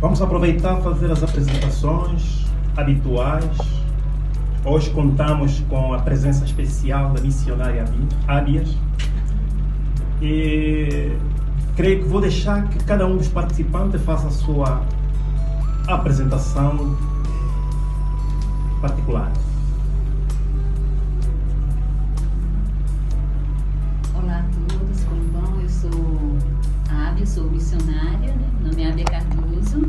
Vamos aproveitar e fazer as apresentações habituais. Hoje contamos com a presença especial da missionária Ábias. E creio que vou deixar que cada um dos participantes faça a sua apresentação particular. Olá a todos, como vão? Eu sou a Ábia, sou missionária, né? Meu nome é Ábia Cardoso,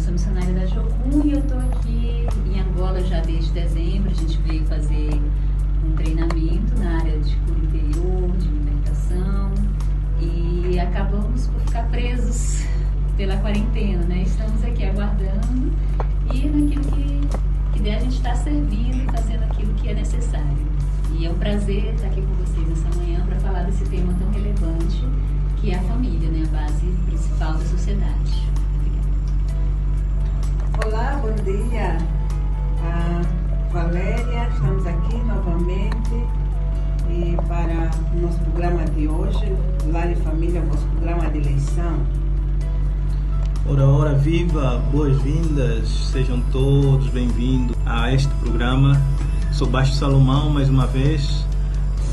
sou missionária da Jocum e eu estou aqui em Angola já desde dezembro. A gente veio fazer um treinamento na área de cura interior, de libertação, e acabamos por ficar presos pela quarentena, né? Estamos aqui aguardando e naquilo que der a gente está servindo e fazendo aquilo que é necessário. E é um prazer estar aqui com vocês essa manhã para falar desse tema tão relevante que é a família, né? A base principal da sociedade. Obrigada. Olá, bom dia. Valéria, estamos aqui novamente e para o nosso programa de hoje, Lar e Família, o nosso programa de eleição. Ora, viva, boas-vindas, sejam todos bem-vindos a este programa. Sou Baixo Salomão, mais uma vez.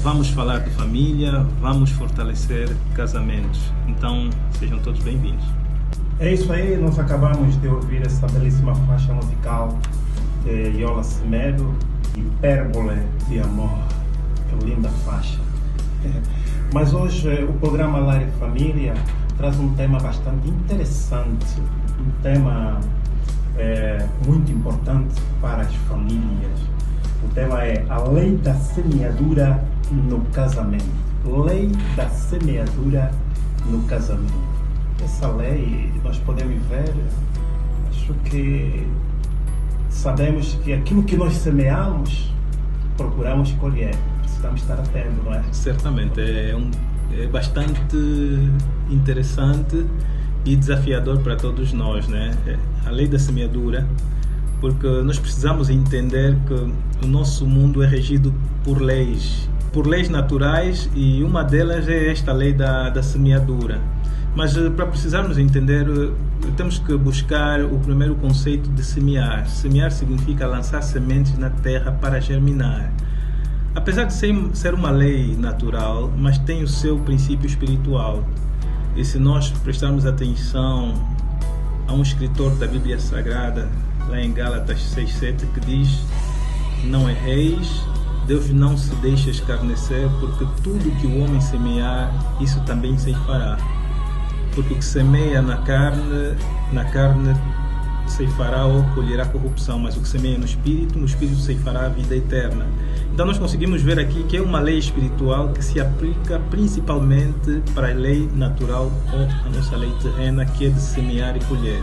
Vamos falar de família, vamos fortalecer casamentos. Então, sejam todos bem-vindos. É isso aí, nós acabamos de ouvir essa belíssima faixa musical de Yola Semedo, Hipérbole de Amor. Que linda faixa. Mas hoje o programa Lar e Família traz um tema bastante interessante, um tema muito importante para as famílias. O tema é a lei da semeadura no casamento. Lei da semeadura no casamento. Essa lei, nós podemos ver, acho que sabemos que aquilo que nós semeamos, procuramos colher. Precisamos estar atentos, não é? Certamente, é bastante interessante e desafiador para todos nós, né? A lei da semeadura, porque nós precisamos entender que o nosso mundo é regido por leis naturais, e uma delas é esta lei da semeadura. Mas para precisarmos entender, temos que buscar o primeiro conceito de semear. Semear significa lançar sementes na terra para germinar. Apesar de ser uma lei natural, mas tem o seu princípio espiritual. E se nós prestarmos atenção a um escritor da Bíblia Sagrada, lá em Gálatas 6:7, que diz: não erreis, Deus não se deixa escarnecer, porque tudo que o homem semear, isso também ceifará. Porque o que semeia na carne ceifará ou colherá corrupção, mas o que semeia no espírito ceifará a vida eterna. Então nós conseguimos ver aqui que é uma lei espiritual que se aplica principalmente para a lei natural, ou a nossa lei terrena, que é de semear e colher.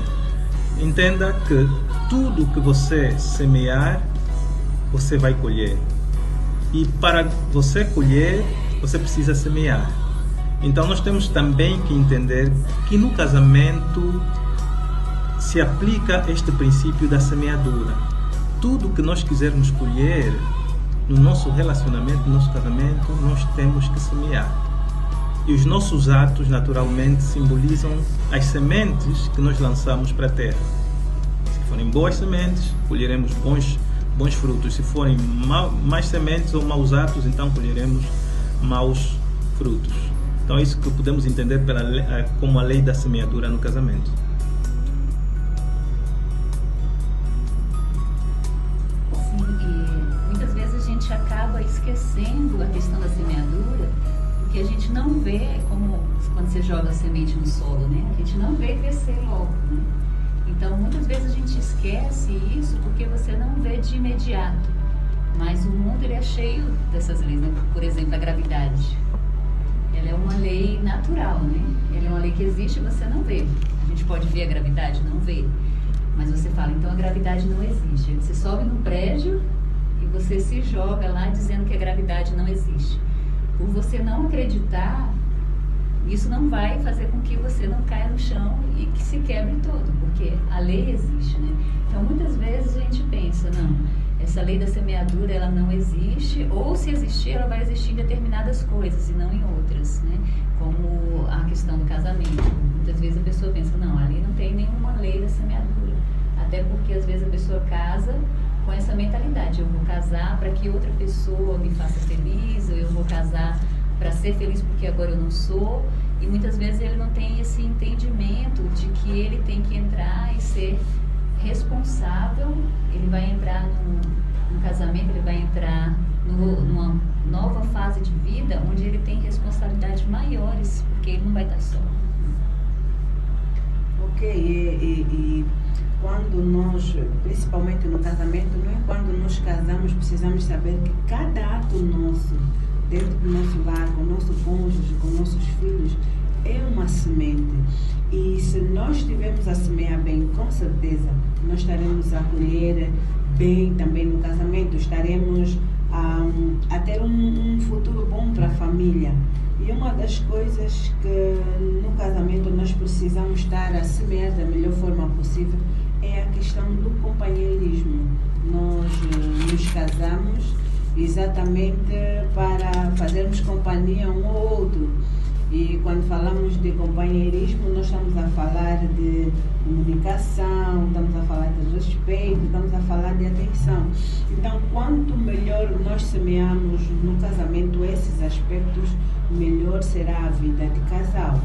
Entenda que tudo que você semear, você vai colher. E para você colher, você precisa semear. Então nós temos também que entender que no casamento se aplica este princípio da semeadura. Tudo que nós quisermos colher no nosso relacionamento, no nosso casamento, nós temos que semear. E os nossos atos, naturalmente, simbolizam as sementes que nós lançamos para a terra. Se forem boas sementes, colheremos bons frutos. Se forem más sementes ou maus atos, então colheremos maus frutos. Então é isso que podemos entender como a lei da semeadura no casamento. Sim, e muitas vezes a gente acaba esquecendo a questão da semeadura, porque a gente não vê, como quando você joga a semente no solo, né? A gente não vê crescer logo, né? Então muitas vezes a gente esquece isso porque você não vê de imediato. Mas o mundo, ele é cheio dessas leis, né? Por exemplo, a gravidade. Ela é uma lei natural, né? Ela é uma lei que existe e você não vê. A gente pode ver a gravidade? Não vê. Mas você fala, então a gravidade não existe. Você sobe no prédio e você se joga lá dizendo que a gravidade não existe. Por você não acreditar, isso não vai fazer com que você não caia no chão e que se quebre todo, porque a lei existe, né? Então muitas vezes a gente pensa, não, essa lei da semeadura, ela não existe, ou se existir, ela vai existir em determinadas coisas e não em outras, né? Como a questão do casamento. Muitas vezes a pessoa pensa, não, ali não tem nenhuma porque às vezes a pessoa casa com essa mentalidade: eu vou casar para que outra pessoa me faça feliz, ou eu vou casar para ser feliz porque agora eu não sou. E muitas vezes ele não tem esse entendimento de que ele tem que entrar e ser responsável. Ele vai entrar num casamento, ele vai entrar numa nova fase de vida onde ele tem responsabilidades maiores, porque ele não vai estar só. Ok, e quando nós, principalmente no casamento, não é quando nos casamos, precisamos saber que cada ato nosso, dentro do nosso lar, com o nosso cônjuge, com nossos filhos, é uma semente. E se nós estivermos a semear bem, com certeza, nós estaremos a colher bem também no casamento, estaremos a ter um futuro bom para a família. E uma das coisas que no casamento nós precisamos estar a semear da melhor forma possível é a questão do companheirismo. Nós nos casamos exatamente para fazermos companhia um ao outro. E quando falamos de companheirismo, nós estamos a falar de comunicação, estamos a falar de respeito, estamos a falar de atenção. Então, quanto melhor nós semearmos no casamento esses aspectos, melhor será a vida de casal.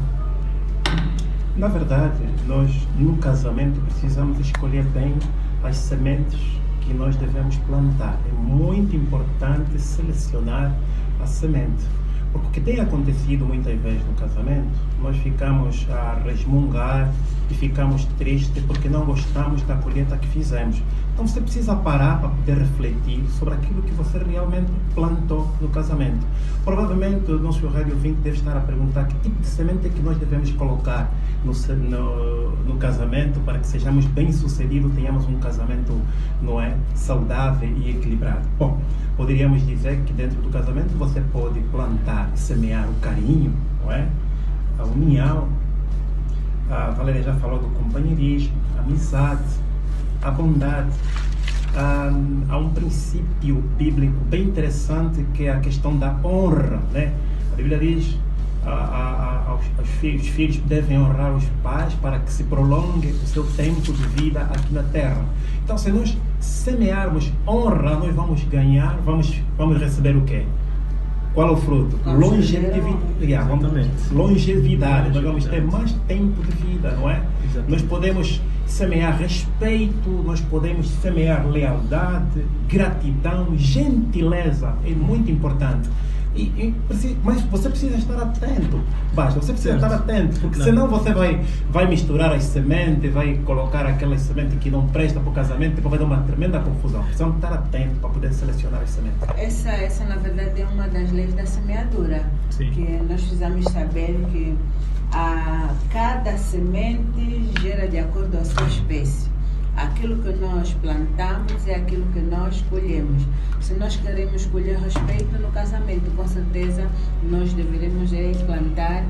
Na verdade, nós no casamento precisamos escolher bem as sementes que nós devemos plantar. É muito importante selecionar a semente. Porque o que tem acontecido muitas vezes no casamento, nós ficamos a resmungar e ficamos tristes porque não gostamos da colheita que fizemos. Então você precisa parar para poder refletir sobre aquilo que você realmente plantou no casamento. Provavelmente o nosso rádio ouvinte deve estar a perguntar que tipo de semente é que nós devemos colocar no casamento para que sejamos bem-sucedidos, tenhamos um casamento, não é, saudável e equilibrado. Bom, poderíamos dizer que dentro do casamento você pode plantar e semear o carinho, não é? A união. A Valéria já falou do companheirismo, a amizade, a bondade. Há um princípio bíblico bem interessante que é a questão da honra, né? A Bíblia diz os filhos devem honrar os pais para que se prolongue o seu tempo de vida aqui na terra. Então, se nós semearmos honra, nós vamos ganhar, vamos receber o quê? Qual é o fruto? Longevidade. Nós vamos ter mais tempo de vida, não é? Exatamente. Nós podemos semear respeito, nós podemos semear lealdade, gratidão, gentileza. É muito importante. Mas você precisa estar atento, você precisa estar atento, porque senão você vai misturar as sementes, vai colocar aquelas sementes que não prestam para o casamento, depois vai dar uma tremenda confusão. Precisamos estar atento para poder selecionar as sementes. Essa na verdade é uma das leis da semeadura. Sim. Que nós precisamos saber que cada semente gera de acordo com a sua espécie. Aquilo que nós plantamos é aquilo que nós colhemos. Se nós queremos colher respeito no casamento, com certeza nós deveremos plantar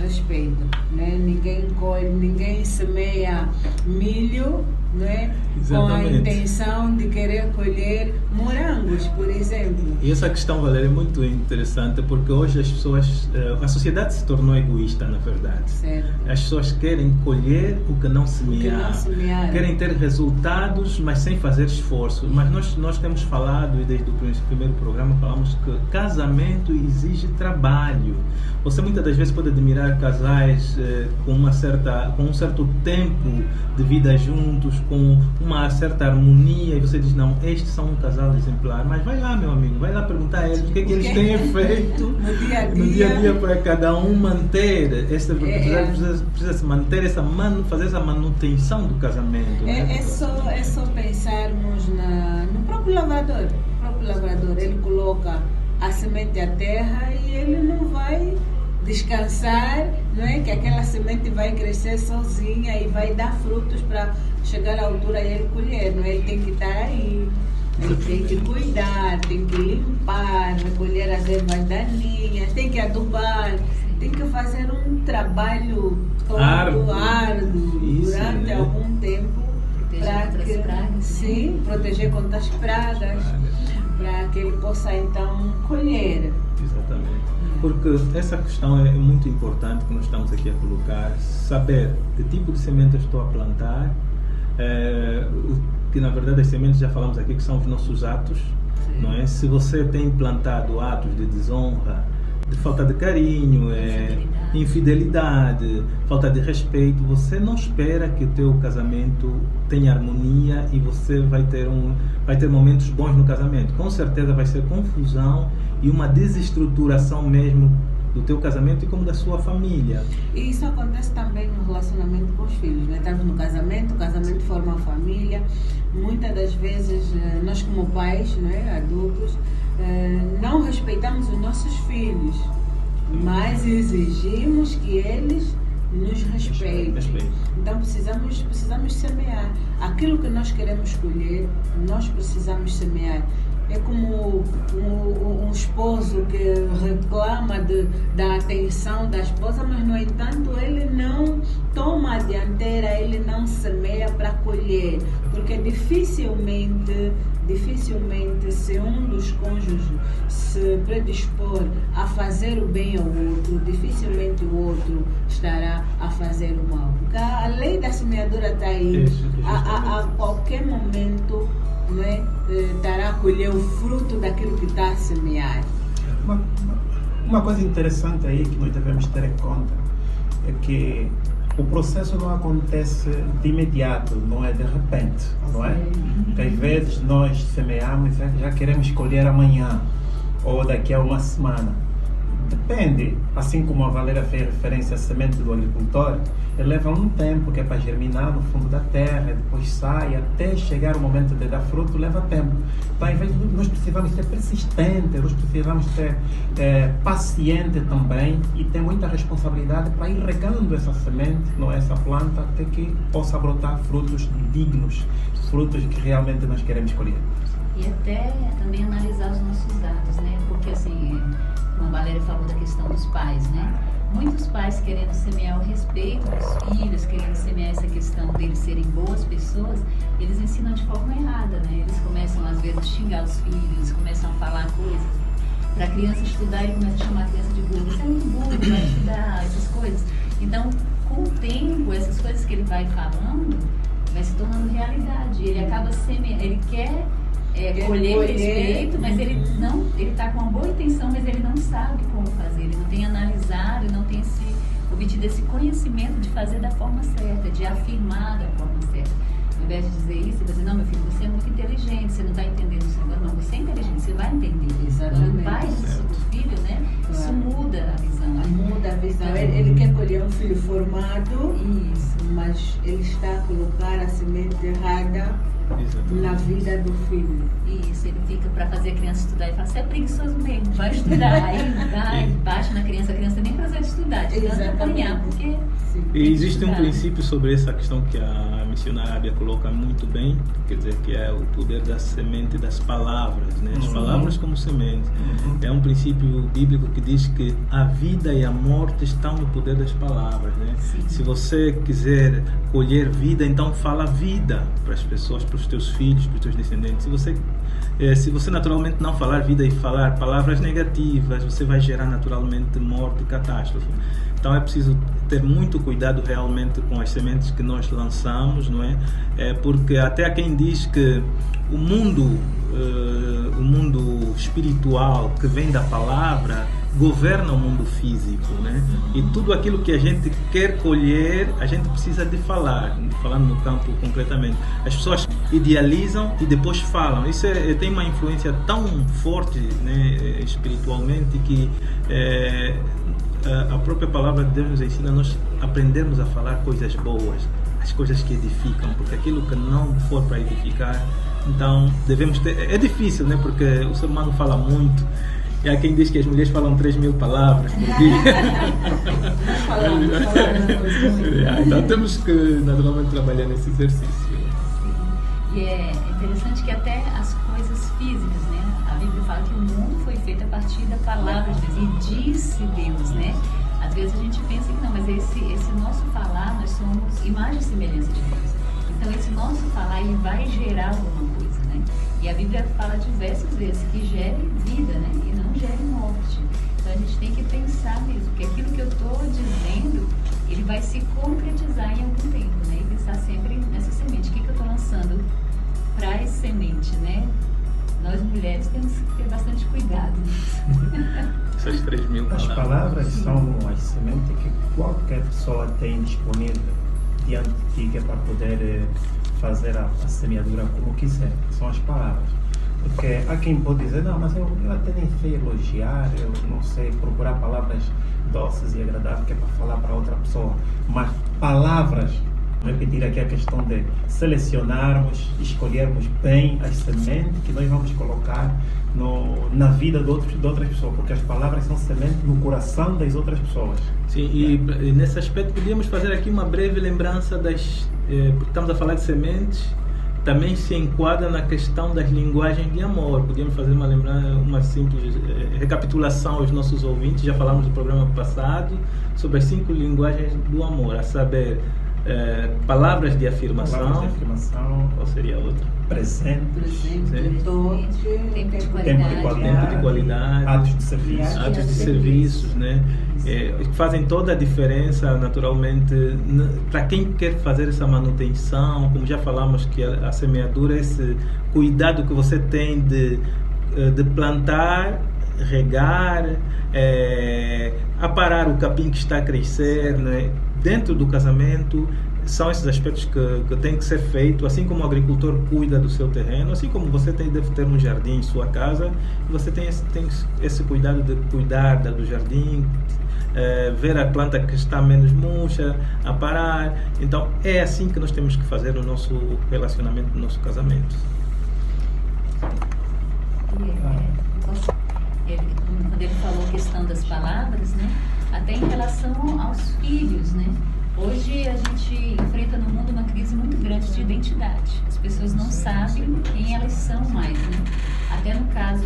respeito, né? Ninguém semeia milho, né? Com a intenção de querer colher morangos, por exemplo. E essa questão, Valéria, é muito interessante, porque hoje as pessoas, a sociedade se tornou egoísta, na verdade. Certo. As pessoas querem colher o que não semearam, querem ter resultados, mas sem fazer esforço. Mas nós temos falado, e desde o primeiro programa falamos que casamento exige trabalho. Você muitas das vezes pode admirar casais com um certo tempo de vida juntos, com uma certa harmonia, e você diz, não, estes são um casal exemplar. Mas vai lá, meu amigo, vai lá perguntar a eles o que é que eles têm feito no dia a dia para cada um manter precisa se manter fazer essa manutenção do casamento. É só pensarmos no próprio lavrador. Ele coloca a semente à terra e ele não vai descansar, não é? Que aquela semente vai crescer sozinha e vai dar frutos para chegar à altura e ele colher, não é? Ele tem que estar aí, ele tem que cuidar, tem que limpar, recolher as ervas daninhas, tem que adubar, tem que fazer um trabalho todo árduo durante algum tempo para proteger contra as pragas, para que ele possa então colher. Exatamente. Porque essa questão é muito importante que nós estamos aqui a colocar, saber que tipo de semente eu estou a plantar, que na verdade as sementes, já falamos aqui, que são os nossos atos, não é? Se você tem plantado atos de desonra, de falta de carinho, infidelidade, falta de respeito, você não espera que o teu casamento tenha harmonia e você vai ter momentos bons no casamento. Com certeza vai ser confusão e uma desestruturação mesmo do teu casamento e como da sua família. E isso acontece também no relacionamento com os filhos, né? Estamos no casamento, o casamento forma uma família. Muitas das vezes nós como pais, né, adultos, não respeitamos os nossos filhos, mas exigimos que eles nos respeitem. Então precisamos semear. Aquilo que nós queremos colher, nós precisamos semear. É como um esposo que reclama da atenção da esposa, mas no entanto ele não toma a dianteira, ele não semeia para colher, porque dificilmente se um dos cônjuges se predispor a fazer o bem ao outro, dificilmente o outro estará a fazer o mal. Porque a lei da semeadura está aí, a qualquer momento, né, dará a colher o fruto daquilo que está a semear. Uma coisa interessante aí que nós devemos ter em conta é que o processo não acontece de imediato, não é de repente, não é? Porque às vezes nós semeamos e já queremos colher amanhã ou daqui a uma semana. Depende, assim como a Valéria fez referência à semente do agricultor, ele leva um tempo que é para germinar no fundo da terra, depois sai, até chegar o momento de dar fruto, leva tempo. Então, às vezes, nós precisamos ser persistentes, nós precisamos ser pacientes também e ter muita responsabilidade para ir regando essa semente, não é, essa planta, até que possa brotar frutos dignos, frutos que realmente nós queremos colher. E até também analisar os nossos atos, né? Porque assim, como a Valéria falou da questão dos pais, né? Muitos pais querendo semear o respeito dos filhos, querendo semear essa questão deles serem boas pessoas, eles ensinam de forma errada, né? Eles começam às vezes a xingar os filhos, começam a falar coisas. Para a criança estudar, ele começa a chamar a criança de burro. Você é muito burro, vai estudar, essas coisas. Então, com o tempo, essas coisas que ele vai falando, vai se tornando realidade. Ele acaba semeando, ele quer colher o respeito, mas ele está com uma boa intenção, mas ele não sabe como fazer, ele não tem analisado, não tem obtido esse conhecimento de fazer da forma certa, de afirmar da forma certa. Ao invés de dizer isso, ele vai dizer, não, meu filho, você é muito inteligente, você não está entendendo isso agora. Não, você é inteligente, você vai entender. Exatamente. Quando o pai diz isso para o filho, né, claro, isso muda a visão. Muda a visão. Ele quer colher um filho formado, isso, mas ele está a colocar a semente errada na vida do filho. Isso, ele fica para fazer a criança estudar e fala, você é preguiçoso mesmo, vai estudar. Aí bate na criança, a criança nem precisa de estudar, de tanto apanhar, porque... E existe um princípio sobre essa questão que a missionária Ábia coloca muito bem, quer dizer, que é o poder da semente das palavras, né? As palavras como semente. É um princípio bíblico que diz que a vida e a morte estão no poder das palavras, né? Se você quiser colher vida, então fala vida para as pessoas, para os teus filhos, para os teus descendentes. Se você naturalmente não falar vida e falar palavras negativas, você vai gerar naturalmente morte e catástrofe. Então é preciso ter muito cuidado realmente com as sementes que nós lançamos, não é? Porque até há quem diz que o mundo espiritual que vem da palavra governa o mundo físico, né? E tudo aquilo que a gente quer colher, a gente precisa de falar, falando no campo concretamente. As pessoas idealizam e depois falam. Isso tem uma influência tão forte, né, espiritualmente, que a própria palavra de Deus nos ensina a nós aprendermos a falar coisas boas, as coisas que edificam, porque aquilo que não for para edificar, então devemos ter... É difícil, né? Porque o ser humano fala muito. E há quem diz que as mulheres falam 3.000 palavras por dia. Então temos que naturalmente trabalhar nesse exercício. Sim. E é interessante que até as coisas físicas, né? A Bíblia fala que o mundo foi feito a partir da palavra de Deus. E disse Deus, né? Às vezes a gente pensa que não, mas esse nosso falar, nós somos imagem e semelhança de Deus. Então esse nosso falar, ele vai gerar alguma coisa, né? E a Bíblia fala diversas vezes que gere vida, né? E não gere morte. Então a gente tem que pensar mesmo que aquilo que eu estou dizendo, ele vai se concretizar em algum tempo, né? E pensar sempre nessa semente. O que nós mulheres temos que ter bastante cuidado. Essas 3.000 As palavras são as sementes que qualquer pessoa tem disponível diante de ti, que é para poder fazer a semeadura como quiser. São as palavras. Porque há quem pode dizer, não, mas eu até nem sei elogiar, eu não sei procurar palavras doces e agradáveis que é para falar para outra pessoa. Mas palavras, vou repetir aqui a questão de selecionarmos, escolhermos bem as sementes que nós vamos colocar na vida de outras pessoas, porque as palavras são sementes no coração das outras pessoas. Sim, e nesse aspecto podíamos fazer aqui uma breve lembrança porque estamos a falar de sementes, também se enquadra na questão das linguagens de amor. Podíamos fazer uma simples recapitulação aos nossos ouvintes. Já falamos no programa passado sobre as 5 linguagens do amor, a saber, palavras de afirmação. Qual seria a outra? Presentes, toque, Tempo de tempo de qualidade, atos de serviço. atos de serviços, né? Que fazem toda a diferença, naturalmente, para quem quer fazer essa manutenção. Como já falamos, que a semeadura é esse cuidado que você tem de plantar, regar, aparar o capim que está a crescer, né? Dentro do casamento. São esses aspectos que tem que ser feito, assim como o agricultor cuida do seu terreno, assim como você deve ter um jardim em sua casa, você tem esse cuidado de cuidar do jardim, ver a planta que está menos murcha, aparar. Então é assim que nós temos que fazer o nosso relacionamento, no nosso casamento. Quando ele falou a questão das palavras, né? Até em relação aos filhos, né? Hoje a gente enfrenta no mundo uma crise muito grande de identidade. As pessoas não sabem quem elas são mais, né? Até no caso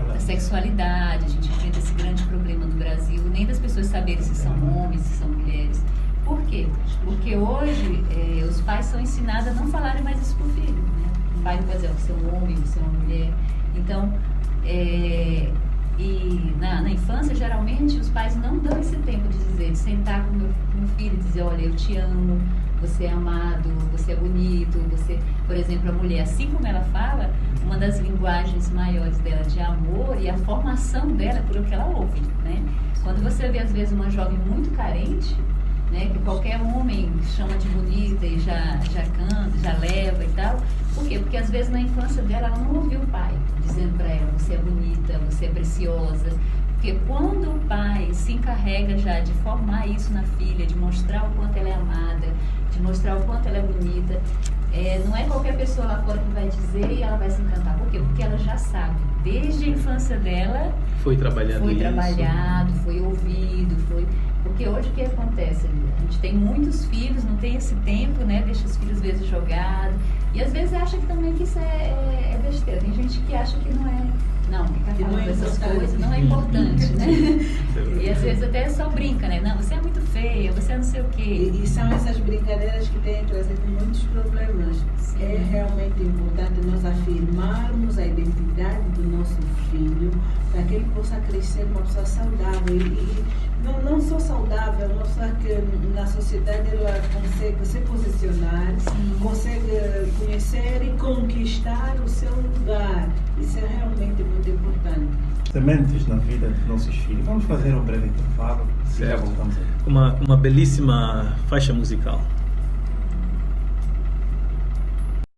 da sexualidade, a gente enfrenta esse grande problema no Brasil, nem das pessoas saberem se são homens, se são mulheres. Por quê? Porque hoje os pais são ensinados a não falarem mais isso para o filho, né? O pai não pode dizer, você é um homem, você é uma mulher. Então, e na infância, geralmente, os pais não dão esse tempo de sentar com o meu filho e dizer, olha, eu te amo, você é amado, você é bonito, por exemplo, a mulher, assim como ela fala, uma das linguagens maiores dela de amor e a formação dela por o que ela ouve, né? Quando você vê, às vezes, uma jovem muito carente, né, que qualquer homem chama de bonita e já canta, já leva e tal. Por quê? Porque às vezes na infância dela ela não ouviu o pai dizendo para ela, você é bonita, você é preciosa. Porque quando o pai se encarrega já de formar isso na filha, de mostrar o quanto ela é amada, de mostrar o quanto ela é bonita, não é qualquer pessoa lá fora que vai dizer e ela vai se encantar. Por quê? Porque ela já sabe, desde a infância dela, foi trabalhado, foi ouvido, Porque hoje o que acontece? A gente tem muitos filhos, não tem esse tempo, né? Deixa os filhos às vezes jogados. E às vezes acha que também que isso é besteira. Tem gente que acha que não é. Não, ficar falando dessas coisas não é importante, né? E às vezes até só brinca, né? Não, você é muito feia, você é não sei o quê. E são essas brincadeiras que têm trazido muitos problemas. Sim. É realmente importante nós afirmarmos a identidade do nosso filho para que ele possa crescer uma pessoa saudável. E não só saudável, uma pessoa que na sociedade ela consegue se posicionar, sim, consegue conhecer e conquistar o seu lugar. Isso é realmente muito importante. Sementes na vida dos nossos filhos. Vamos fazer um breve intervalo e já voltamos aí. Uma belíssima faixa musical.